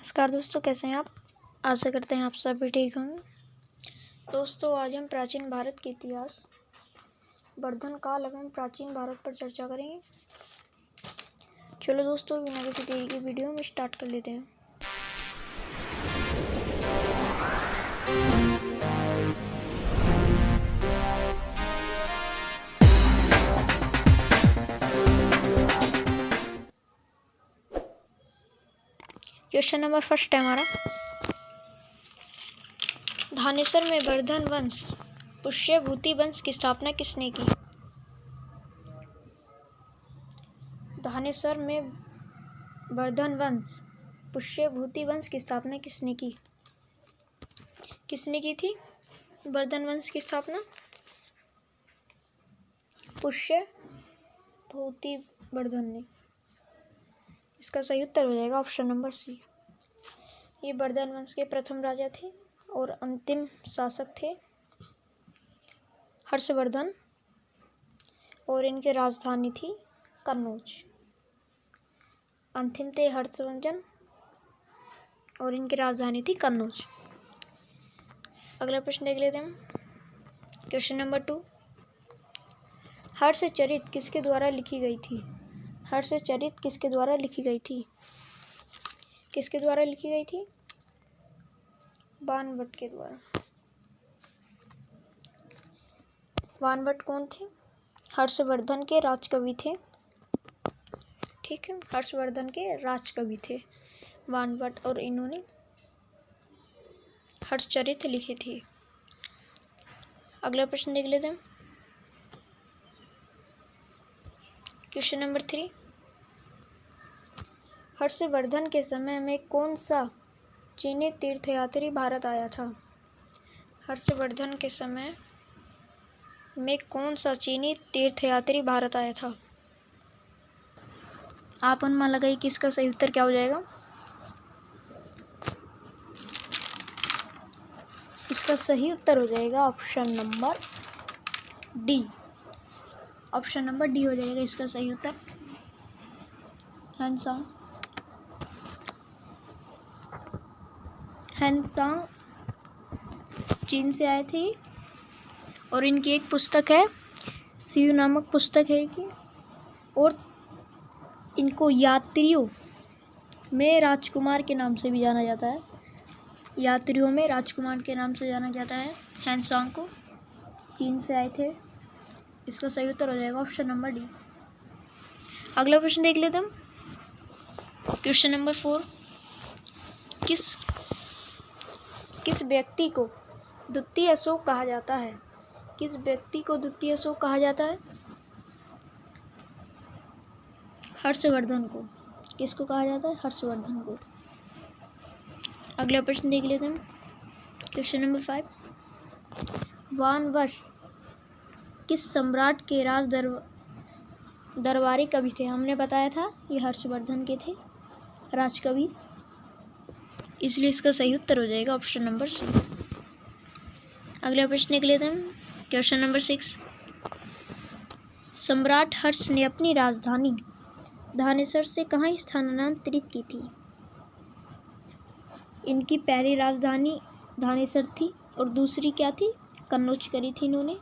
नमस्कार दोस्तों, कैसे हैं आप। आशा करते हैं आप सब भी ठीक होंगे। दोस्तों, आज हम प्राचीन भारत के इतिहास, वर्धन काल एवं प्राचीन भारत पर चर्चा करेंगे। चलो दोस्तों, बिना किसी देरी की वीडियो में स्टार्ट कर लेते हैं। क्वेश्चन नंबर फर्स्ट है हमारा, धानेसर में वर्धन वंश पुष्यभूति वंश की स्थापना किसने की। धानेसर में वर्धन वंश पुष्यभूति वंश की स्थापना किसने की। किसने की थी वर्धन वंश की स्थापना? पुष्यभूति वर्धन ने। इसका सही उत्तर हो जाएगा ऑप्शन नंबर सी। ये वर्धन वंश के प्रथम राजा थे और अंतिम शासक थे हर्षवर्धन, और इनकी राजधानी थी कन्नौज। अंतिम थे हर्षवर्धन और इनकी राजधानी थी कन्नौज। अगला प्रश्न देख लेते हैं। क्वेश्चन नंबर 2, हर्षचरित किसके द्वारा लिखी गई थी। हर्षचरित किसके द्वारा लिखी गई थी? किसके द्वारा लिखी गई थी? बाणभट्ट के द्वारा। बाणभट्ट कौन थे? हर्षवर्धन के राजकवि थे। ठीक है, हर्षवर्धन के राजकवि थे बाणभट्ट, और इन्होंने हर्षचरित लिखी थी। अगला प्रश्न देख लेते हैं। क्वेश्चन नंबर 3, हर्षवर्धन के समय में कौन सा चीनी तीर्थयात्री भारत आया था। हर्षवर्धन के समय में कौन सा चीनी तीर्थयात्री भारत आया था? आप अनुमान लगाइए कि इसका सही उत्तर क्या हो जाएगा। इसका सही उत्तर हो जाएगा option number D. Option number D हो जाएगा इसका सही उत्तर, हेनसांग चीन से आए थे, और इनकी एक पुस्तक है, सियू नामक पुस्तक है कि, और इनको यात्रियों में राजकुमार के नाम से भी जाना जाता है। यात्रियों में राजकुमार के नाम से जाना जाता है। हेनसांग को चीन से आए थे। इसका सही उत्तर हो जाएगा ऑप्शन नंबर डी। अगला प्रश्न देख लेते हम। क्वेश्चन नंबर 4, किस व्यक्ति को द्वितीय अशोक कहा जाता है। किस व्यक्ति को द्वितीय अशोक कहा जाता है? हर्षवर्धन को। किसको कहा जाता है? हर्षवर्धन को। अगला प्रश्न देख लेते हैं। क्वेश्चन नंबर 5, वानवश किस सम्राट के दरबारी कवि थे। हमने बताया था ये हर्षवर्धन के थे राजकवि, इसलिए इसका सही उत्तर हो जाएगा ऑप्शन नंबर सी। अगला प्रश्न देख लेते हैं। क्वेश्चन नंबर 6, सम्राट हर्ष ने अपनी राजधानी धानेसर से कहाँ स्थानांतरित की थी। इनकी पहली राजधानी धानेसर थी और दूसरी क्या थी? कन्नौज करी थी इन्होंने।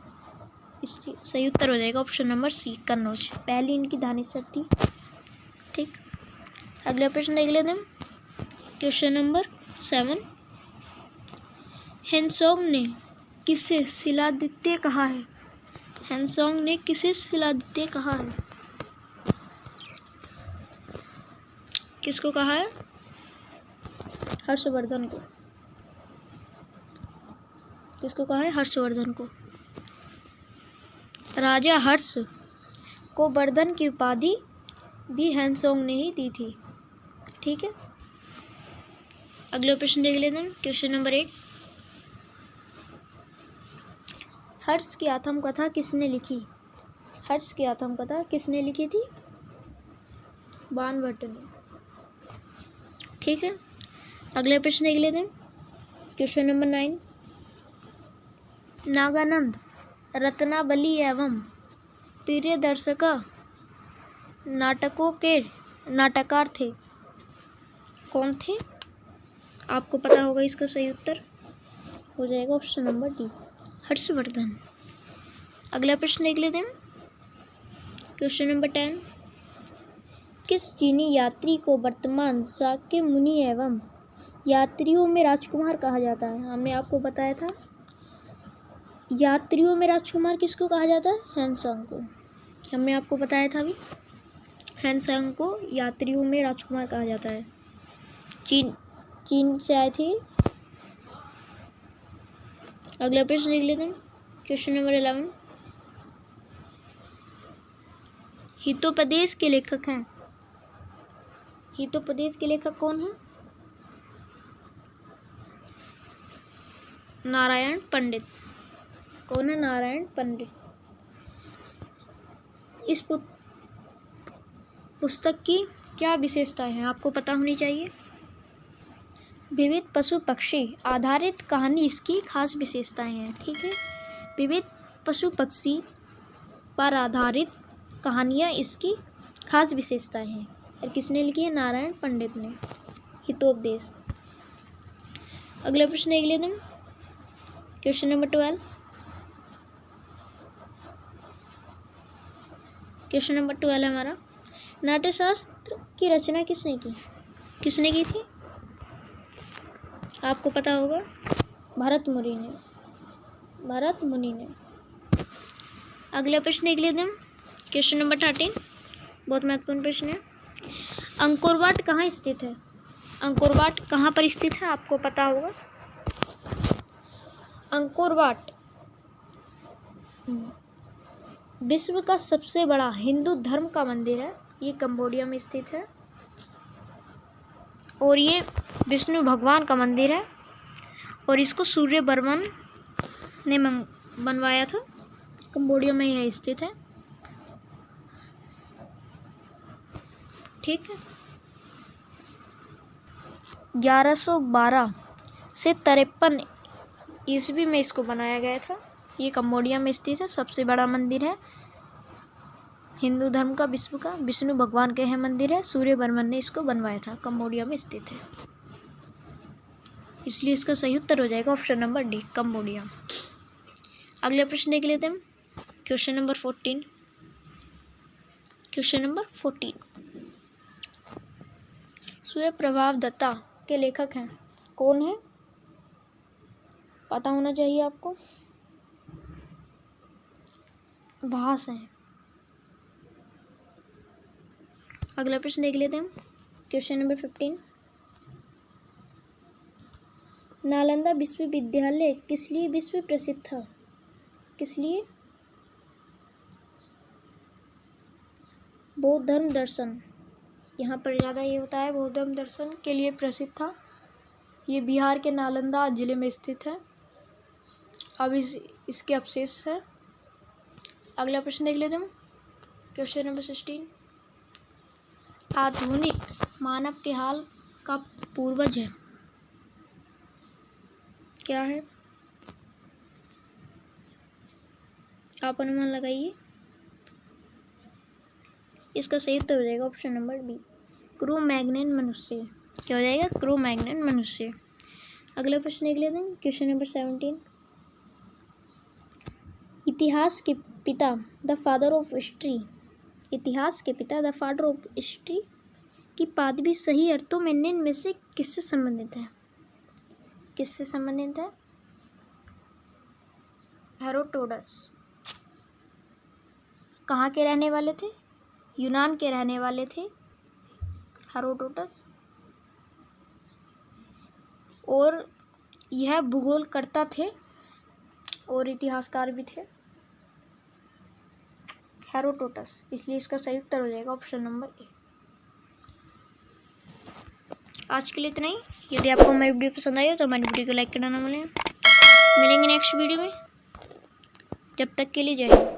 इसलिए सही उत्तर हो जाएगा ऑप्शन नंबर सी, कन्नौज। पहली इनकी धानेसर थी। ठीक, अगला प्रश्न देख लेते हैं। क्वेश्चन नंबर 7, हेनसोंग ने किसे शिलादित्य कहा है। हेनसोंग ने किसे शिलादित्य कहा है? किसको कहा है? हर्षवर्धन को। किसको कहा है? हर्षवर्धन को। राजा हर्ष को वर्धन की उपाधि भी हेनसोंग ने ही दी थी। ठीक है, अगला प्रश्न देख लेते हैं। क्वेश्चन नंबर 8, हर्ष की आत्मकथा किसने लिखी। हर्ष की आत्मकथा किसने लिखी थी? बाणभट्ट ने। ठीक है, अगला प्रश्न देख लेते हैं। क्वेश्चन नंबर 9, नागानंद रत्नावली एवं प्रियदर्शका नाटकों के नाटककार थे। कौन थे? आपको पता होगा इसका सही उत्तर हो जाएगा ऑप्शन नंबर डी, हर्षवर्धन। अगला प्रश्न देख लेते हैं, क्वेश्चन नंबर 10। किस चीनी यात्री को वर्तमान शाक्य मुनि एवं यात्रियों में राजकुमार कहा जाता है? हमने आपको बताया था यात्रियों में राजकुमार किसको कहा जाता है? ह्वेनसांग को। हमने आपको बताया था अभी, ह्वेनसांग को यात्रियों में राजकुमार कहा जाता है। चीन से आए थे। अगला प्रश्न देख लेते हैं, क्वेश्चन नंबर 11। हितोपदेश के लेखक हैं। हितोपदेश के लेखक कौन है? नारायण पंडित। कौन है? नारायण पंडित। इस पुस्तक की क्या विशेषताएं हैं आपको पता होनी चाहिए? विविध पशु पक्षी आधारित कहानी इसकी खास विशेषताएं हैं। ठीक है, विविध पशु पक्षी पर आधारित कहानियाँ इसकी खास विशेषताएं हैं। और किसने लिखी है? नारायण पंडित ने। हितोपदेश। अगला प्रश्न देख लेते हैं, क्वेश्चन नंबर 12। क्वेश्चन नंबर 12 है हमारा, नाट्यशास्त्र की रचना किसने की? किसने की थी? आपको पता होगा, भरत मुनि ने। भरत मुनि ने। अगला प्रश्न देख लेते हैं, क्वेश्चन नंबर 13। बहुत महत्वपूर्ण प्रश्न है। अंकोर वाट कहाँ स्थित है? अंकोर वाट कहाँ पर स्थित है आपको पता होगा। अंकोर वाट विश्व का सबसे बड़ा हिंदू धर्म का मंदिर है। ये कंबोडिया में स्थित है और ये विष्णु भगवान का मंदिर है और इसको सूर्यवर्मन ने बनवाया था। कंबोडिया में यह स्थित है। ठीक है, 1112 से 53 ईस्वी में इसको बनाया गया था। ये कंबोडिया में स्थित है, सबसे बड़ा मंदिर है हिंदू धर्म का, विश्व का, विष्णु भगवान के है मंदिर है। सूर्यवर्मन ने इसको बनवाया था, कंबोडिया में स्थित है, इसलिए इसका सही उत्तर हो जाएगा ऑप्शन नंबर डी, कंबोडिया। अगला प्रश्न देख लेते हैं, क्वेश्चन नंबर 14। क्वेश्चन नंबर 14, सूर्य प्रभाव दत्ता के लेखक हैं। कौन है? पता होना चाहिए आपको। भास हैं। अगला प्रश्न देख लेते हैं, क्वेश्चन नंबर 15। नालंदा विश्वविद्यालय किस लिए विश्व प्रसिद्ध था? किस लिए? बौद्ध धर्म दर्शन, यहाँ पर ज़्यादा ये होता है, बौद्ध धर्म दर्शन के लिए प्रसिद्ध था। ये बिहार के नालंदा जिले में स्थित है। अब इसके अवशेष है। अगला प्रश्न देख लेते हैं, क्वेश्चन नंबर 16। आधुनिक मानव के हाल का पूर्वज है। क्या है? आप अनुमान लगाइए। इसका सही उत्तर हो जाएगा option number B, Cro Magnon मनुष्य। क्या हो जाएगा? क्रो मैग्नन मनुष्य। अगला प्रश्न देख लेते हैं, क्वेश्चन नंबर 17। इतिहास के पिता द फादर ऑफ हिस्ट्री, इतिहास के पिता द फादर ऑफ हिस्ट्री की पदवी सही अर्थों में निम्न में से किससे संबंधित है? किससे संबंधित है? हेरोडोटस। कहाँ के रहने वाले थे? यूनान के रहने वाले थे हेरोडोटस, और यह भूगोलकर्ता थे और इतिहासकार भी थे हेरोडोटस, इसलिए इसका सही उत्तर हो जाएगा ऑप्शन नंबर ए। आज के लिए इतना ही। यदि आपको हमारी वीडियो पसंद आई हो तो हमारी वीडियो को लाइक करना ना भूलें। मिलेंगे नेक्स्ट वीडियो में, जब तक के लिए जय हिंद।